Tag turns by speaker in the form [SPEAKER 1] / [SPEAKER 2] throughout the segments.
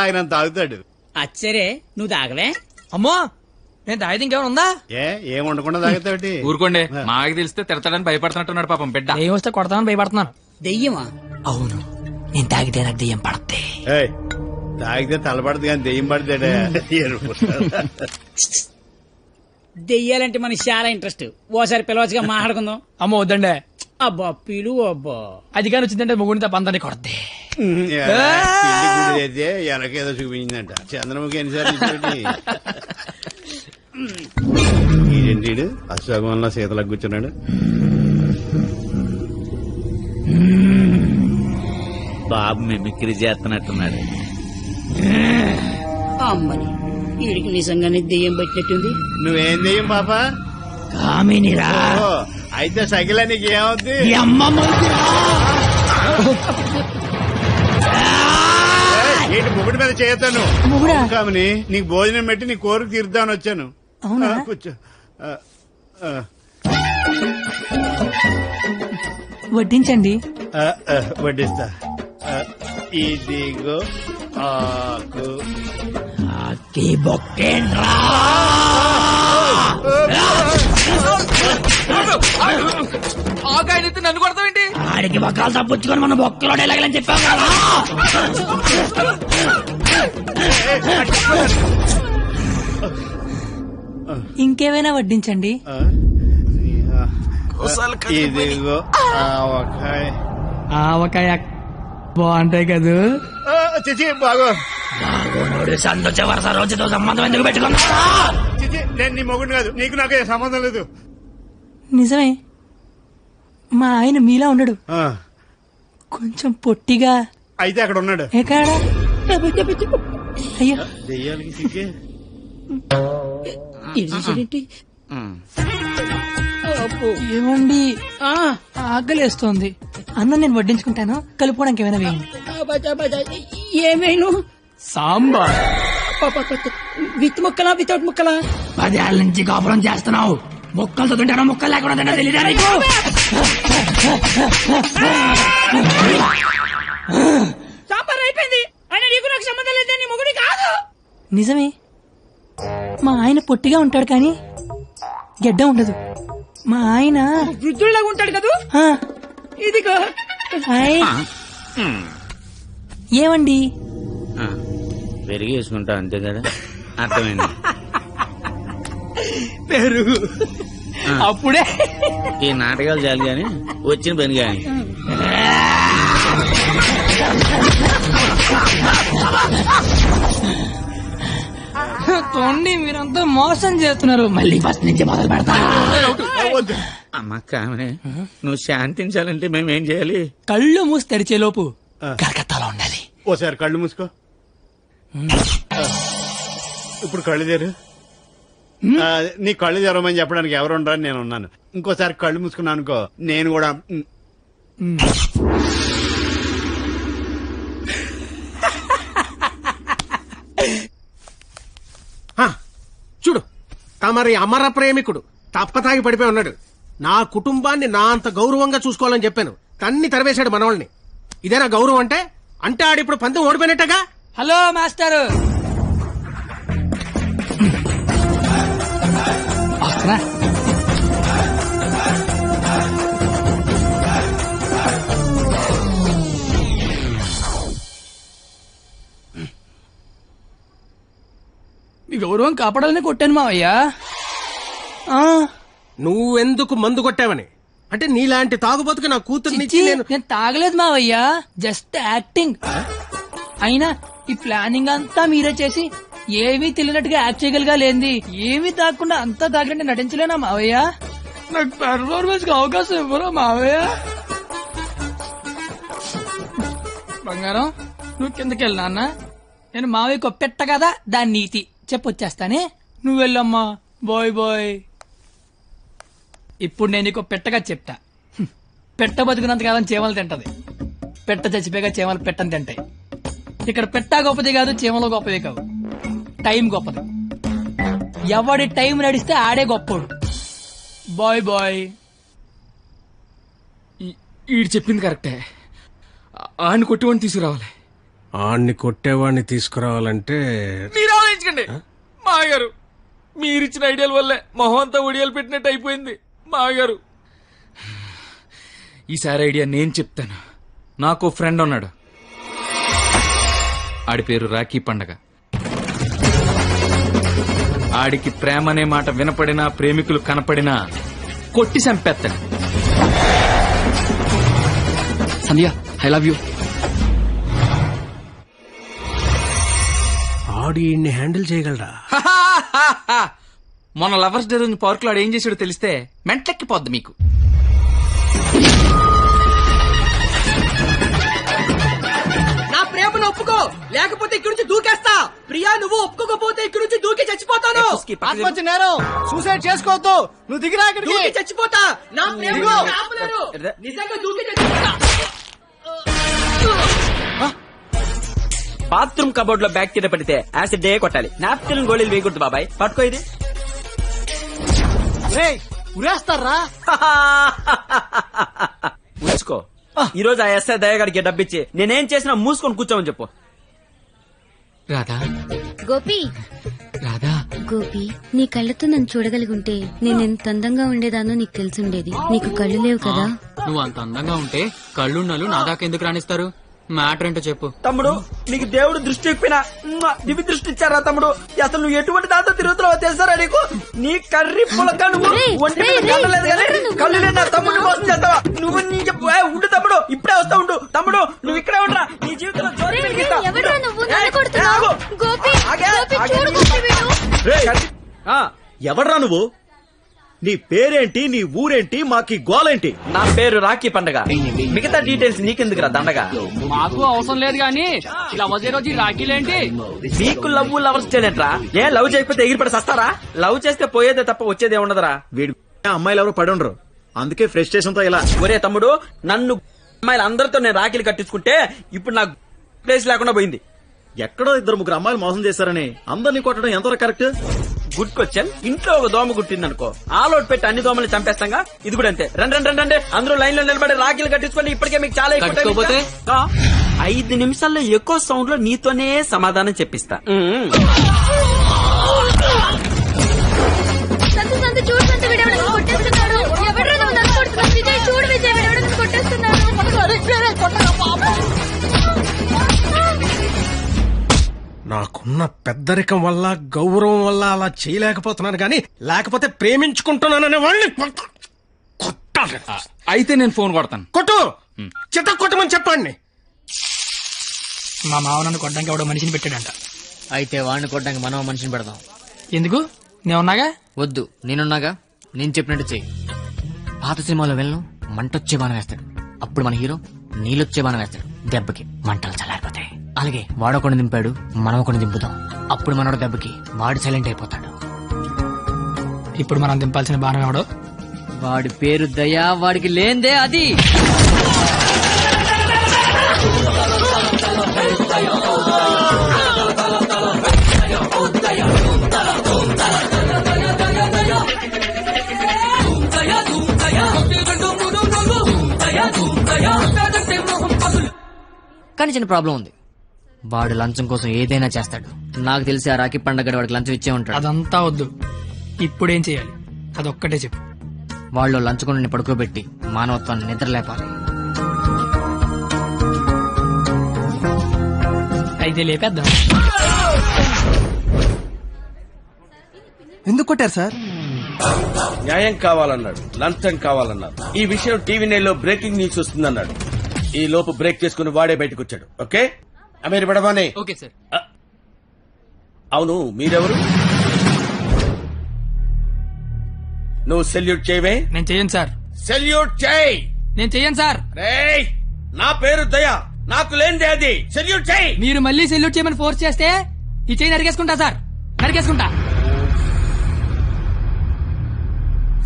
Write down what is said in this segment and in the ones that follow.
[SPEAKER 1] ఆయన తాగుతాడు.
[SPEAKER 2] అచ్చరే నువ్వు తాగలే?
[SPEAKER 3] అమ్మో నేను తాగితే ఇంకేమైనా ఉందా?
[SPEAKER 1] ఏం ఉండకుండా తాగుతాడు.
[SPEAKER 4] ఊరుకోండి, మాకు తెలిస్తే తిడతాడని భయపడుతున్నట్టున్నాడు పాపం బిడ్డ.
[SPEAKER 3] ఏం వస్తే కొడతానని భయపడుతున్నాను.
[SPEAKER 2] దెయ్యమా?
[SPEAKER 3] అవును, నేను తాగితే నాకు దెయ్యం పడద్ది.
[SPEAKER 1] తాగితే తలపడదు కానీ దెయ్యం పడతాడే.
[SPEAKER 2] దెయ్యాలంటే మనకి చాలా ఇంట్రెస్ట్. ఓసారి పిలవచ్చుగా మాట్లాడుకుందాం.
[SPEAKER 3] అమ్మో వద్దండి.
[SPEAKER 2] అబ్బా పిలు అబ్బా.
[SPEAKER 3] అది కానీ వచ్చిందంటే ముగ్గురిని తప్ప అందరినీ కొడద్ది.
[SPEAKER 1] అయితే ఎనకేదో చూపించిందంట. చంద్రముఖి ఎన్నిసార్లు ఈడేంటి అశ్వగంలో సీతలకు కూర్చున్నాడు.
[SPEAKER 5] బాబు మిమిక్రీ చేస్తున్నట్టున్నాడు.
[SPEAKER 2] అమ్మని వీడికి నిజంగానే దెయ్యం పట్టినట్టుంది.
[SPEAKER 1] నువ్వేం దెయ్యం పాపా?
[SPEAKER 3] కామినిరా.
[SPEAKER 1] అయితే సగిల నీకు ఏమవుద్ది? ఏంటి ముగుడి మీద చేయతాను కామని? నీకు భోజనం పెట్టి నీ కోరిక తీర్దామని వచ్చాను. కూర్చో.
[SPEAKER 3] వడ్డించండి.
[SPEAKER 1] వడ్డిస్తా. ఇదిగో ఆకు.
[SPEAKER 4] ఆగాయనైతే నన్ను కొడతావేంటి?
[SPEAKER 3] ఆడికి బొక్కలు తప్పించుకొని మన బొక్కలో ఎలాగలని చెప్పావు కదా. ఇంకేమైనా వడ్డించండి.
[SPEAKER 1] ఇదిగో ఆవకాయ.
[SPEAKER 3] ఆవకాయ బాగుంటాయి కదూ.
[SPEAKER 1] చిచి బాగో.
[SPEAKER 3] సంతోష వరుస రోజుతో సంబంధం ఎందుకు పెట్టుకున్నా?
[SPEAKER 1] చిచి నేను నీ మొగుడు కాదు. నీకు నాకు సంబంధం లేదు.
[SPEAKER 3] నిజమే, మా ఆయన మీలా ఉండడు, కొంచెం పొట్టిగా.
[SPEAKER 1] అయితే అక్కడ ఉన్నాడు.
[SPEAKER 3] ఎక్కడ? అయ్యో
[SPEAKER 1] దెయ్యాలకి సిగ్గే.
[SPEAKER 3] ఏమండి ఆకలేస్తోంది. అన్నం నేను వడ్డించుకుంటాను, కలుపుకోవడానికి ఏమైనా వేయండి.
[SPEAKER 2] ఏమైనా
[SPEAKER 3] సాంబార్.
[SPEAKER 2] విత్ ముక్కలా వితౌట్ ముక్కలా?
[SPEAKER 3] 10 ఏళ్ల నుంచి కాపురం చేస్తున్నావు, ముక్కలతో తింటానో ముక్కలు లేకుండా తింటా తెలియదా నీకు?
[SPEAKER 2] సాంబార్ అయిపోయింది. ఆయన నీకు నాకు సంబంధం లేదే, నీ మొగుడి కాదు.
[SPEAKER 3] నిజమే, మా ఆయన పొట్టిగా ఉంటాడు కానీ గెడ్డ ఉండదు. మా ఆయన
[SPEAKER 2] వృద్ధుల్లాగా ఉంటాడు కదూ. ఇదిగో
[SPEAKER 3] ఏమండి
[SPEAKER 5] పెరిగి వేసుకుంటా అంతే కదా. అర్థమైంది.
[SPEAKER 3] పెరుగు అప్పుడే.
[SPEAKER 5] ఈ నాటకాలు చాలు గాని వచ్చిన పని గాని.
[SPEAKER 3] తోండి మీరంతా మోసం చేస్తున్నారు. మళ్ళీ ఫస్ట్ నుంచి మొదలు పెడతా.
[SPEAKER 5] అమ్మ కామనే, నువ్వు శాంతించాలంటే మేమేం చేయాలి?
[SPEAKER 3] కళ్ళు మూసి తెరిచే లోపు కలకత్తాలో ఉండాలి.
[SPEAKER 1] ఓసారి కళ్ళు మూసుకో. ఇప్పుడు కళ్ళు తెరు. నీ కళ్ళు తెరవమని చెప్పడానికి ఎవరు ఉండరని నేను ఉన్నాను. ఇంకోసారి కళ్ళు మూసుకున్నా అనుకో, నేను కూడా.
[SPEAKER 6] చూడు, తమరి అమర ప్రేమికుడు తప్పతాగి పడిపోయి ఉన్నాడు. నా కుటుంబాన్ని నా అంత గౌరవంగా చూసుకోవాలని చెప్పాను, తన్ని తరివేశాడు మనవాళ్ళని. ఇదేనా గౌరవం అంటే? అంటే ఆడిప్పుడు పందెం ఓడిపోయినట్టుగా.
[SPEAKER 3] హలో మాస్టర్, మీ గౌరవం కాపాడాలని కొట్టాను మావయ్యా.
[SPEAKER 6] నువ్వెందుకు మందు కొట్టావని? అంటే నీలాంటి తాగుబోతుకి నా కూతుర్నిచ్చి
[SPEAKER 3] నేను తాగలేదు మావయ్యా, జస్ట్ యాక్టింగ్. అయినా ఈ ప్లానింగ్ అంతా మీరే చేసి ఏమీ తెలియనట్టుగా యాక్ట్ చేయగలిగా లేంది. ఏమీ తాగకుండా అంతా తాగినట్టు నటించలేనా మావయ్య? నాకు పెర్ఫార్మెన్స్ కి అవకాశం ఇవ్వరా మావయ్య? బంగారం, నువ్వు కిందకెళ్ళి నాన్న. నేను మావయ్యకు పెట్ట కదా, దాని నీతి చెప్పొచ్చేస్తానే. నువ్వు వెళ్ళమ్మా. Bye bye. ఇప్పుడు నేను నీకు పెట్టగా చెప్తా. పెట్ట బతుకున్నంత కాలం చీమలు తింటది, పెట్ట చచ్చిపోయాక చీమలు పెట్టని తింటాయి. ఇక్కడ పెట్ట గొప్పది కాదు, చీమలు గొప్పది కావు, టైం గొప్పది. ఎవడి టైం నడిస్తే ఆడే గొప్పోడు. Bye bye.
[SPEAKER 4] ఈడు చెప్పింది కరెక్టే. ఆయన కొట్టివాడిని తీసుకురావాలి.
[SPEAKER 6] ఆడిని కొట్టేవాడిని తీసుకురావాలంటే
[SPEAKER 4] మీరు ఆలోచించకండి మామగారు. మీరిచ్చిన ఐడియాల వల్లే మొహం అంతా ఒడియాలు పెట్టినట్టు అయిపోయింది మామగారు. ఈసారి ఐడియా నేను చెప్తాను. నాకు ఫ్రెండ్ ఉన్నాడు, ఆడి పేరు రాఖీ పండగ. ఆడికి ప్రేమ అనే మాట వినపడినా, ప్రేమికులు కనపడినా కొట్టి చంపేస్తాడు.
[SPEAKER 3] సంధ్య ఐ లవ్ యూ.
[SPEAKER 6] ఆడి ఈయన్ని హ్యాండిల్ చేయగలరా?
[SPEAKER 4] మొన్న లవర్స్ డే రోజు పార్క్ లో ఆడు ఏం చేసాడో తెలిస్తే మెంటెక్కిపోద్ది మీకు.
[SPEAKER 7] నా ప్రేమను ఒప్పుకో, లేకపోతే ఇక్కడి నుంచి దూకేస్తా. ప్రియా నువ్వు ఒప్పుకోకపోతే ఇక్కడి నుంచి దూకి చచ్చిపోతాను.
[SPEAKER 1] ఆత్మహత్య నేరం, సూసైడ్ చేసుకోవద్దు, నువ్వు దిగిరా ఇక్కడికి.
[SPEAKER 7] దూకి చచ్చిపోతా. నా ప్రేమను ఆపలేరు. నిజంగా దూకి చచ్చిపోతా.
[SPEAKER 8] బాత్రూమ్ కబోర్డ్ లో బ్యాక్టీరియా పడితే యాసిడ్ డే కొట్టాలి. నాప్కిన్ గోళీలు వేయకూడదు బాబాయ్. పట్టుకో ఇది.
[SPEAKER 1] ఉరేస్తారా?
[SPEAKER 8] ఉంచుకో. ఈ రోజు ఆ ఎస్ఐ దయగాడికి డబ్బిచ్చి నేనేం చేసినా మూసుకొని కూర్చోమని చెప్పు.
[SPEAKER 4] రాధా,
[SPEAKER 9] గోపి
[SPEAKER 4] రాధా,
[SPEAKER 9] గోపి నీ కళ్ళతో నన్ను చూడగలిగుంటే నేనెంత అందంగా ఉండేదానో నీకు తెలిసుండేది. నీకు కళ్ళు లేవు కదా.
[SPEAKER 10] నువ్వు అంత అందంగా ఉంటే కళ్ళున్నలు నా దాకా ఎందుకు రాణిస్తారు? మ్యాటర్ ఏంటో చెప్పు.
[SPEAKER 8] తమ్ముడు నీకు దేవుడు దృష్టి ఇప్పినా దివి దృష్టి ఇచ్చారా తమ్ముడు? అసలు నువ్వు ఎటువంటి దాంతో తిరుగుతున్నావో తెలుసారా నీకు? నీ కర్రీ పులక నువ్వు ఒంటి మీద కండలేదు కానీ కళ్ళు లేని నా తమ్ముడు మోసం చేస్తావా నువ్వు? నీ చెప్పు ఉండు తమ్ముడు, ఇప్పుడే వస్తా ఉండు తమ్ముడు. నువ్వు ఇక్కడే ఉండరా, నీ జీవితంలో జోరు పెరిగిస్తా.
[SPEAKER 5] ఎవడ్రా నువ్వు? నీ పేరేంటి, నీ ఊరేంటి, మాకి గోలేంటి?
[SPEAKER 8] నా పేరు రాఖీ పండగ. మిగతా డీటెయిల్స్ నీకెందుకురా దండగా?
[SPEAKER 3] మాకు అవసరం లేదు గాని ఇలా వచ్చే రోజు రాఖీలేంటి?
[SPEAKER 8] మీకు లవ్ లవర్స్ చేయలేట్రా? ఏ లవ్ చేయకపోతే ఎగిరిపడి సస్తారా? లవ్ చేస్తే పోయేదే తప్ప వచ్చేదే ఉండదురా.
[SPEAKER 5] వీడి అమ్మాయిలు ఎవరు పడి ఉండరు, అందుకే ఫ్రస్ట్రేషన్ తో ఇలా.
[SPEAKER 8] ఒరే తమ్ముడు, నన్ను అమ్మాయిలు అందరితో నేను రాఖీలు కట్టించుకుంటే ఇప్పుడు నాకు ప్లేస్ లేకుండా పోయింది.
[SPEAKER 5] ఎక్కడో 2-3 అమ్మాయిలు మోసం చేశారని అందరినీ కొట్టడం ఎంతవరకు కరెక్ట్?
[SPEAKER 8] Good question. ఇంట్లో ఒక దోమ కుట్టిందనుకో, ఆల్ అవుట్ పెట్టి అన్ని దోమల్ని చంపేస్తాంగా. ఇది కూడా అంతే. రండి అందరూ లైన్ లో నిలబడి రాఖీలు కట్టించుకోండి. ఇప్పటికే మీకు చాలా ఎక్కువ టైం
[SPEAKER 10] కట్టుకోకపోతే?
[SPEAKER 8] 5 నిమిషాల్లో ఎక్కువ సౌండ్ లో నీతోనే సమాధానం చెప్పిస్తా.
[SPEAKER 9] చూడు సంతు వీడెవడో కొట్టేస్తున్నాడు. ఎవడ్రా నువ్వు నన్ను కొడుతున్నావు? విజయ్ చూడు, విజయ్ వీడెవడో నన్ను కొట్టేస్తున్నాడు.
[SPEAKER 6] నాకున్న పెద్దరికం వల్ల, గౌరవం వల్ల అలా చేయలేకపోతున్నాను గాని, లేకపోతే ప్రేమించుకుంటున్నాననే వాళ్ళని కొట్టాలి.
[SPEAKER 4] అయితే నేను ఫోన్ కొడతాను.
[SPEAKER 6] కొట్టు, చిత్త కొట్టమని చెప్పండి.
[SPEAKER 3] మా మావ నన్ను కొట్టడానికి ఎవడో మనిషిని పెట్టాడంట.
[SPEAKER 10] అయితే వాడిని కొట్టడానికి మనం మనిషిని పెడదాం.
[SPEAKER 3] ఎందుకు? నేనున్నాగా.
[SPEAKER 10] వద్దు, నేనున్నాగా. నేను చెప్పినట్టు చెయ్యి. పాత సినిమాలో వెళ్ళను మంటొచ్చే బాణం వేస్తాడు, అప్పుడు మన హీరో నీళ్ళొచ్చే బాణం వేస్తాడు. దెబ్బకి మంటలు చల్లారిపోతాయి. అలాగే వాడొకడు దింపాడు, మనం ఒకటి దింపుదాం. అప్పుడు మనోడు దెబ్బకి వాడు సైలెంట్ అయిపోతాడు.
[SPEAKER 3] ఇప్పుడు మనం దింపాల్సిన బాణం ఎవడో?
[SPEAKER 10] వాడి పేరు దయా, వాడికి లేందే అది. కానీ చిన్న ప్రాబ్లం ఉంది. వాడు లంచం కోసం ఏదైనా చేస్తాడు. నాకు తెలిసి ఆ రాఖీ పండగ వాడికి లంచం ఇచ్చే ఉంటాడు.
[SPEAKER 3] అదంతా వద్దు, ఇప్పుడేం చేయాలి అదొక్కటే చెప్పు.
[SPEAKER 10] వాళ్ళు లంచుకొని పడుకోబెట్టి మానవత్వాన్ని నిద్ర లేపాలి.
[SPEAKER 3] అయితే లేపేద్దాం.
[SPEAKER 7] ఎందుకు కొట్టారు సార్?
[SPEAKER 11] న్యాయం కావాలన్నాడు, లంచం కావాలన్నాడు. ఈ విషయం టీవీ నైన్ లో బ్రేకింగ్ న్యూస్ వస్తుందన్నాడు. ఈ లోపు బ్రేక్ చేసుకుని వాడే బయటకు వచ్చాడు. ఓకే అమీర్ బడబానే.
[SPEAKER 10] Okay sir.
[SPEAKER 11] అవును, మీరెవరు? నువ్వు సెల్యూట్ చేయవే?
[SPEAKER 3] నేను చెయ్యను సార్.
[SPEAKER 11] సెల్యూట్ చేయి.
[SPEAKER 3] నేను చెయ్యను సార్.
[SPEAKER 11] రేయ్, నా పేరు దయా, నాకు లేనిదే అది. సెల్యూట్ చేయి.
[SPEAKER 3] మీరు మళ్ళీ సెల్యూట్ చేయమని ఫోర్స్ చేస్తే ఈ చెయ్యి నరికేసుకుంటా సార్, నరికేసుకుంటా.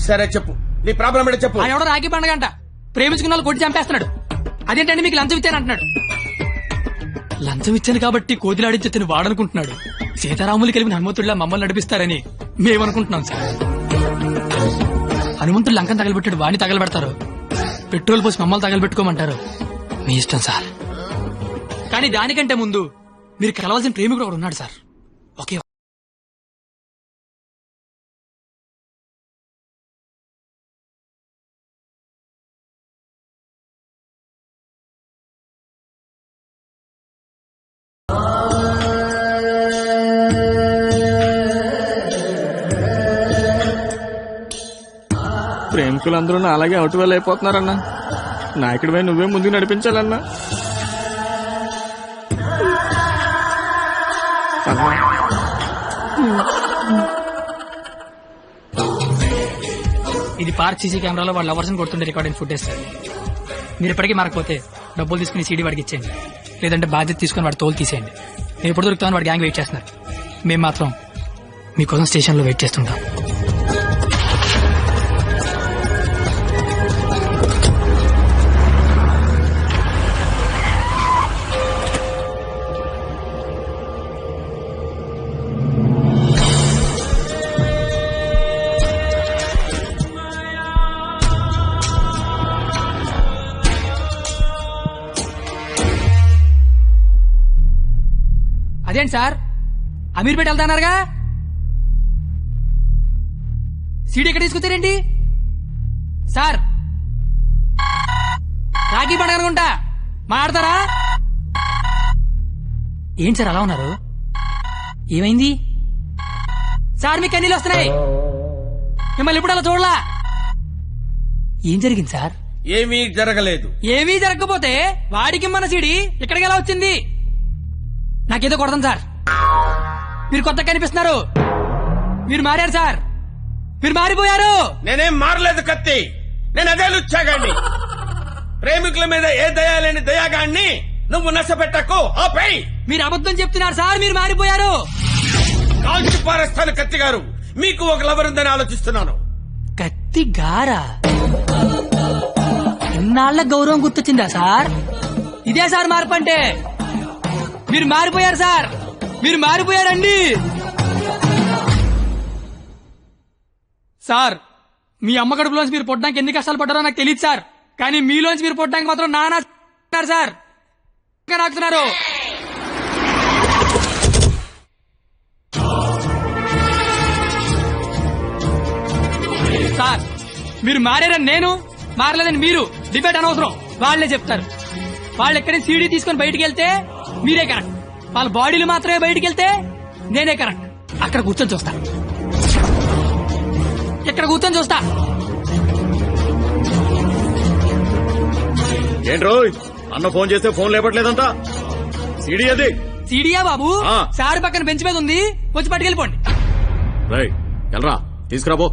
[SPEAKER 11] సరే చెప్పు, నీ ప్రాబ్లం ఏంటో చెప్పు.
[SPEAKER 3] ఎవడో రాఖీ పండగ అంట ప్రేమించుకున్న వాళ్ళు కొట్టి చంపేస్తున్నాడు. అదేంటంటే మీకు లంచం ఇచ్చాను అంటున్నాడు. లంచం ఇచ్చాను కాబట్టి కోతిలాడించని వాడనుకుంటున్నాడు. సీతారాములు కలిపిన హనుమంతుడిలా మమ్మల్ని నడిపిస్తారని మేమనుకుంటున్నాం సార్. హనుమంతుడు లంకను తగలబెట్టాడు, వాడిని తగలబెడతారు. పెట్రోల్ పోసి మమ్మల్ని తగలబెట్టుకోమంటారు. మీ ఇష్టం సార్. కానీ దానికంటే ముందు మీరు కలవాల్సిన ప్రేమికుడు ఒకడు ఉన్నాడు సార్. ఓకే,
[SPEAKER 4] ప్రేమికులందరూ నా అలాగే అవుట్ వేలు అయిపోతున్నారన్నా. నాయకుడిపై నువ్వే ముందుకు నడిపించాలన్నా.
[SPEAKER 3] ఇది పార్క్ సీసీ కెమెరాలో వాళ్ళ లవర్స్ కొడుతుండే రికార్డింగ్ ఫుటేజ్ సార్. మీరు ఇప్పటికీ మారకపోతే డబ్బులు తీసుకుని సీడీ వాడికి ఇచ్చేయండి, లేదంటే బాధ్యత తీసుకుని వాడి తోలు తీసేయండి. నేను ఎప్పుడు దొరుకుతామని వాడి గ్యాంగ్ వెయిట్ చేస్తున్నారు. మేము మాత్రం మీకోసం స్టేషన్లో వెయిట్ చేస్తుంటాం. అదేంటి సార్, అమీర్పేట వెళ్తాన్నారుగా, సీడీ ఎక్కడ తీసుకొచ్చారేంటి సార్? రాఖీ పండుగ అనుకుంటా, మాట్లాడతారా? ఏంటి సార్ అలా ఉన్నారు? ఏమైంది సార్? మీకు కన్నీళ్ళు వస్తున్నాయి. మిమ్మల్ని ఇప్పుడు అలా చూడలా. ఏం జరిగింది సార్?
[SPEAKER 11] ఏమీ జరగలేదు.
[SPEAKER 3] ఏమీ జరగకపోతే వాడికి మన సీడీ ఇక్కడికి ఎలా వచ్చింది? నాకేదో కొడతాం సార్. మీరు కొత్తగా కనిపిస్తున్నారు. మీరు మారారు సార్, మీరు మారిపోయారు.
[SPEAKER 11] నేనేం మారలేదు కత్తి, నేను అదే లుచ్చాగాన్ని. ప్రేమికుల మీద ఏ దయా లేని దయాగాన్ని నువ్వు నష్టపెట్టకు. ఆపై
[SPEAKER 3] మీరు అబద్ధం చెప్తున్నారు సార్, మీరు మారిపోయారు.
[SPEAKER 11] కాల్చి పారేస్తాను కత్తి గారు. మీకు ఒక లవర్ ఉందని ఆలోచిస్తున్నాను.
[SPEAKER 3] కత్తి గారా? ఇన్నాళ్ల గౌరవం గుర్తొచ్చిందా సార్? ఇదే సార్ మార్పు అంటే. మీరు మారిపోయారు సార్, మీరు మారిపోయారండి సార్. మీ అమ్మ కడుపులోంచి మీరు పుట్టడానికి ఎన్ని కష్టాలు పడ్డారో నాకు తెలియదు సార్, కానీ మీలోంచి మీరు పుట్టడానికి మాత్రం నానా సార్ నాకుతున్నారు. సార్ మీరు మారారని నేను, మారలేదని మీరు డిబేట్ అనవసరం. వాళ్లే చెప్తారు. వాళ్ళు ఎక్కడి సీడీ తీసుకుని బయటికి వెళ్తే మీరే కరెక్ట్, వాళ్ళ బాడీలు మాత్రమే బయటికి వెళ్తే నేనే కరెక్ట్. అక్కడ కూర్చొని చూస్తా, ఇక్కడ కూర్చొని చూస్తా.
[SPEAKER 12] ఏంట్రో అన్న ఫోన్ చేస్తే ఫోన్ లేపట్లేదంట. సీడీ అది.
[SPEAKER 3] సీడీయా బాబు? సార్ పక్కన బెంచ్ మీద ఉంది, వచ్చి పట్టుకెళ్ళిపోండి.
[SPEAKER 12] రైట్, వెళ్ళరా, తీసుకురాబో.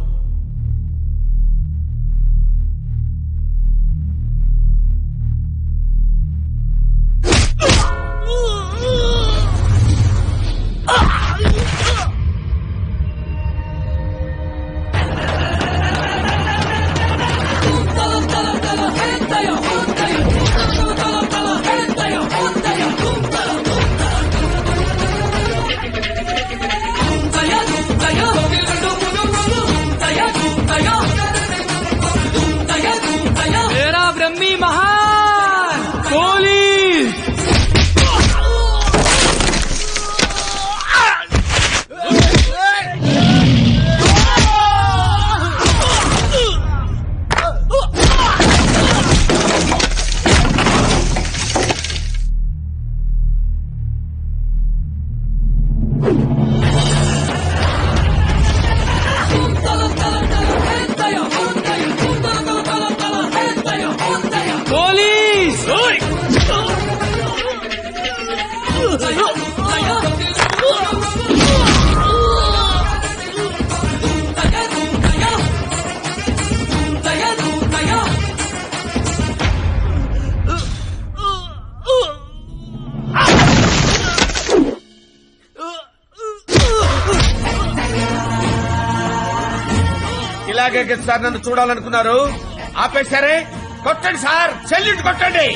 [SPEAKER 3] బ్రహ్మీ మహాన్ పోలీస్.
[SPEAKER 11] ఇలాగే సార్ నన్ను చూడాలనుకున్నారు, ఆపేశారే. కొట్టండి సార్, సెల్యూట్ కొట్టండి.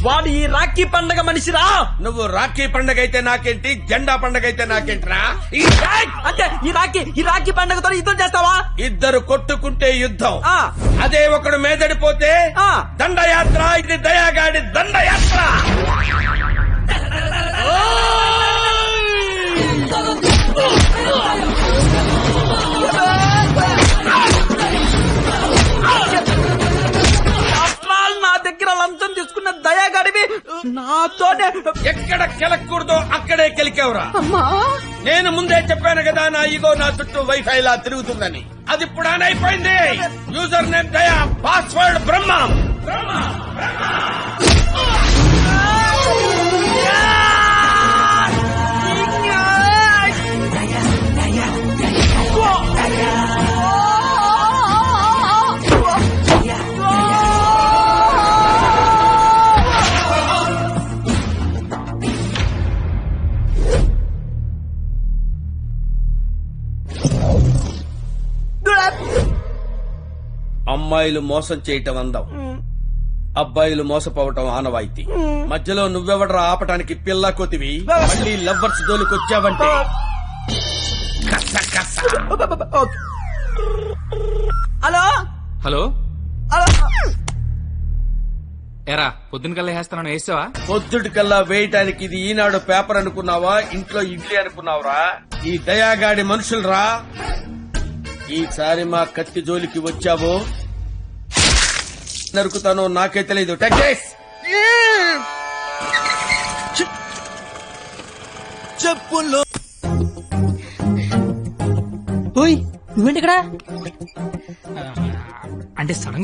[SPEAKER 8] వాడు ఈ రాఖీ పండగ మనిషిరా.
[SPEAKER 11] నువ్వు రాఖీ పండగ అయితే నాకేంటి, జెండా పండగ అయితే నాకేంటిరా?
[SPEAKER 8] అంటే ఈ రాఖీ పండగతో యుద్ధం చేస్తావా?
[SPEAKER 11] ఇద్దరు కొట్టుకుంటే యుద్ధం,
[SPEAKER 8] ఆ.
[SPEAKER 11] అదే ఒకడు మేదడిపోతే
[SPEAKER 8] ఆ.
[SPEAKER 11] దండయాత్ర. ఇది దయాగాడి దండయాత్ర.
[SPEAKER 8] నా దగ్గర లంచం తీసుకున్న దయాగాడివి నాతోనే
[SPEAKER 11] ఎక్కడ కెలకూడదో అక్కడే కెలికేవరా. నేను ముందే చెప్పాను కదా, నా ఈగో నా చుట్టూ వైఫై లా తిరుగుతుందని. అది ఇప్పుడు ఆన్ అయిపోయింది. యూజర్ నేమ్ దయా, పాస్వర్డ్ బ్రహ్మ. అమ్మాయిలు మోసం చేయటం అందం, అబ్బాయిలు మోసపోవటం ఆనవాయితీ. మధ్యలో నువ్వెవడరా ఆపటానికి పిల్ల కొతివి? మళ్ళీ లవ్వర్స్ దోలికొచ్చావంటే
[SPEAKER 8] హలో
[SPEAKER 4] హలో
[SPEAKER 8] హలో.
[SPEAKER 4] ఎరా పొద్దున కల్లా వేస్తాను వేసావా?
[SPEAKER 11] పొద్దుటి కల్లా వేయటానికి ఇది ఈనాడు పేపర్ అనుకున్నావా, ఇంట్లో ఇడ్లీ అనుకున్నావురా? ఈ దయాగాడి మనుషులరా. ఈసారి మా కత్తి జోలికి వచ్చావో నరుకుతానో నాకే తెలీదు.
[SPEAKER 8] చెప్పుల్లో
[SPEAKER 3] ఓయ్ నువ్వేంటి ఇక్కడ? అంటే సడన్